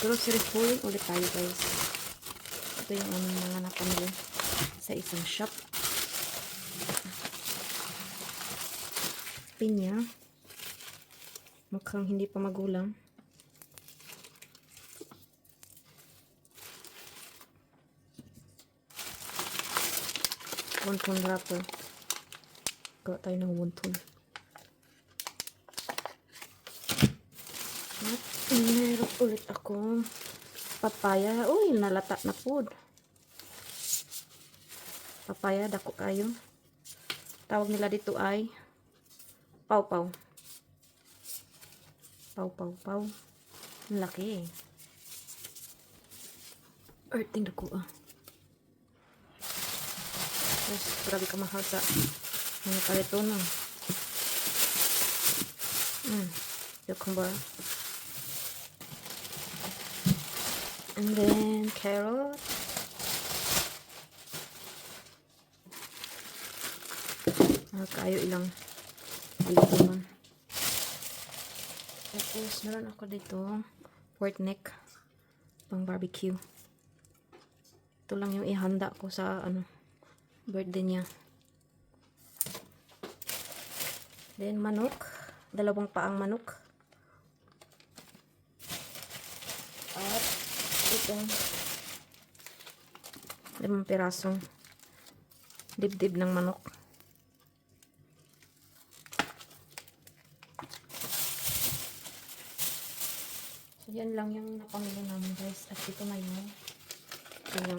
Grocery haul ulit tayo guys. Ito yung aming mga napamili sa isang shop. Pinya. Mukhang hindi pa magulang. Wonton wrapper. Gawa tayo ng wonton. At meron ulit ako papaya. Uy, nalata na food. Papaya, dako kayo. Tawag nila dito ay pawpaw. Pawpaw. Ang laki eh. Earthing dako ah. Yes, grabe ka mahal sa mga kalito na. Cucumber. And then carrot. Kayo ilang alitungan. Tapos meron ako dito pork neck pang barbecue. Ito lang yung ihanda ko sa birthday niya. Then manok, dalawang paang manok. At itong 5 pirasong dibdib ng manok. So yan lang yung napamili namin guys. At ito na yung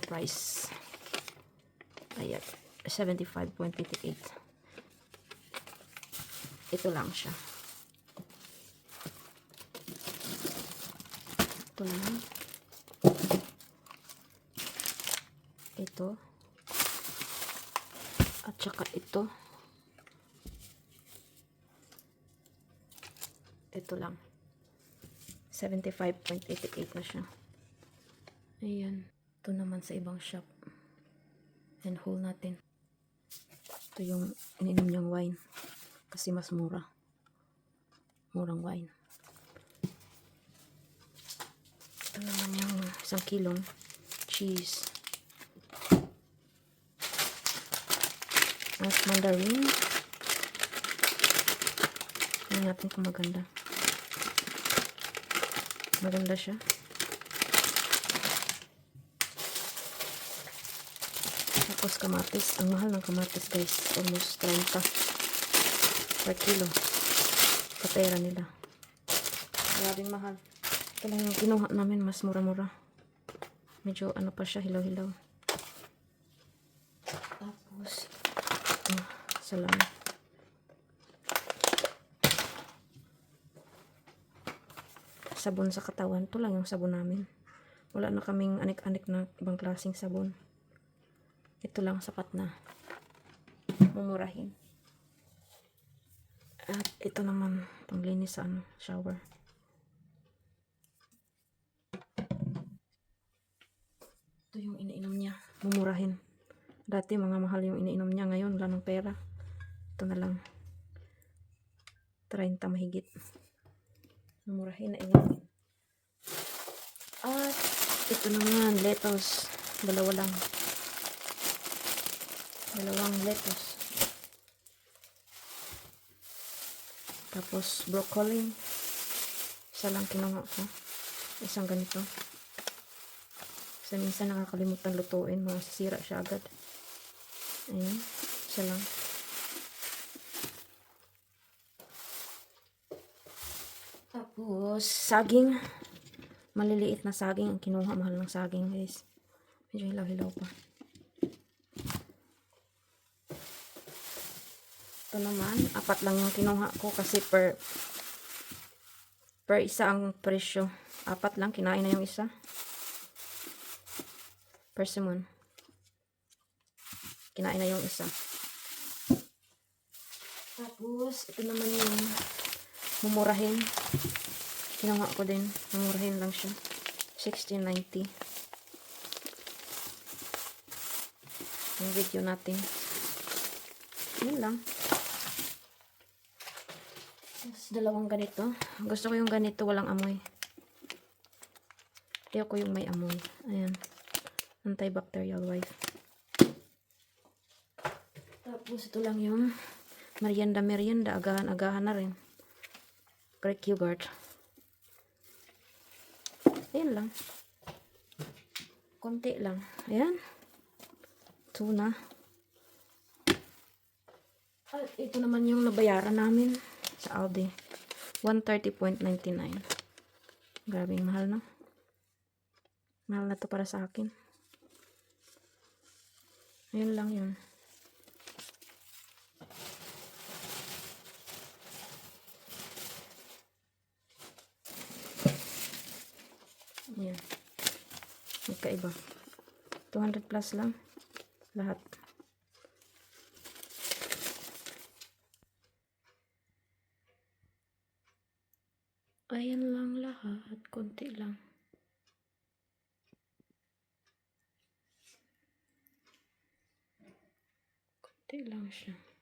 price. Ayan, 75.88. Ito lang siya. Ito lang. Ito. At saka ito. Ito lang. 75.88 na siya. Ayan. Ito naman sa ibang shop. And haul natin. Ito yung ininom niyang wine. Kasi mas mura. Murang wine. Ito naman yung 1 kilong cheese. At mandarin. Tingnan natin kung maganda. Maganda siya. Tapos kamatis. Ang mahal ng kamatis guys. Almost 30 per kilo. Kapera nila. Grabing mahal. Ito lang yung kinuha namin. Mas mura-mura. Medyo pa siya. Hilaw-hilaw. Tapos salamat. Sabon sa katawan. Ito lang yung sabon namin. Wala na kaming anik-anik na ibang klaseng sabon. Ito lang sapat na. Mumurahin. At ito naman panglinis sa shower. Ito yung iniinom niya. Mumurahin. Dati mga mahal yung iniinom niya. Ngayon wala ng pera. Ito na lang. 30 mahigit. Mumurahin na inumin. At ito naman lettuce. Dalawa lang. Dalawang lettuce. Tapos broccoli. Isa lang kinuha ko. Isang ganito. Kasi minsan nakakalimutan lutuin. Masisira siya agad. Ayan. Isa lang. Tapos saging. Maliliit na saging ang kinuha. Mahal ng saging guys. Medyo hilaw-hilaw pa. Ito naman, 4 lang yung kinuha ko kasi per isa ang presyo. 4 lang, kinain na yung isa. Persimmon. Kinain na yung isa. Tapos, ito naman yung mumurahin. Kinuha ko din. Mumurahin lang siya. 16.90. Yung video natin. Yun lang. Tapos, dalawang ganito. Gusto ko yung ganito, walang amoy. Ayoko yung may amoy. Ayan. Antibacterial wipe. Tapos ito lang yung merienda. Agahan na rin. Greek yogurt. Ayan lang. Konti lang. Ayan. Tuna. At ito naman yung nabayaran namin sa Aldi. 130.99. Grabing mahal, no? Mahal na to para sa akin. Ayun lang yun. Ayan. Magkaiba. 200 plus lang. Lahat. Ayan lang lahat. Konti lang. Konti lang siya.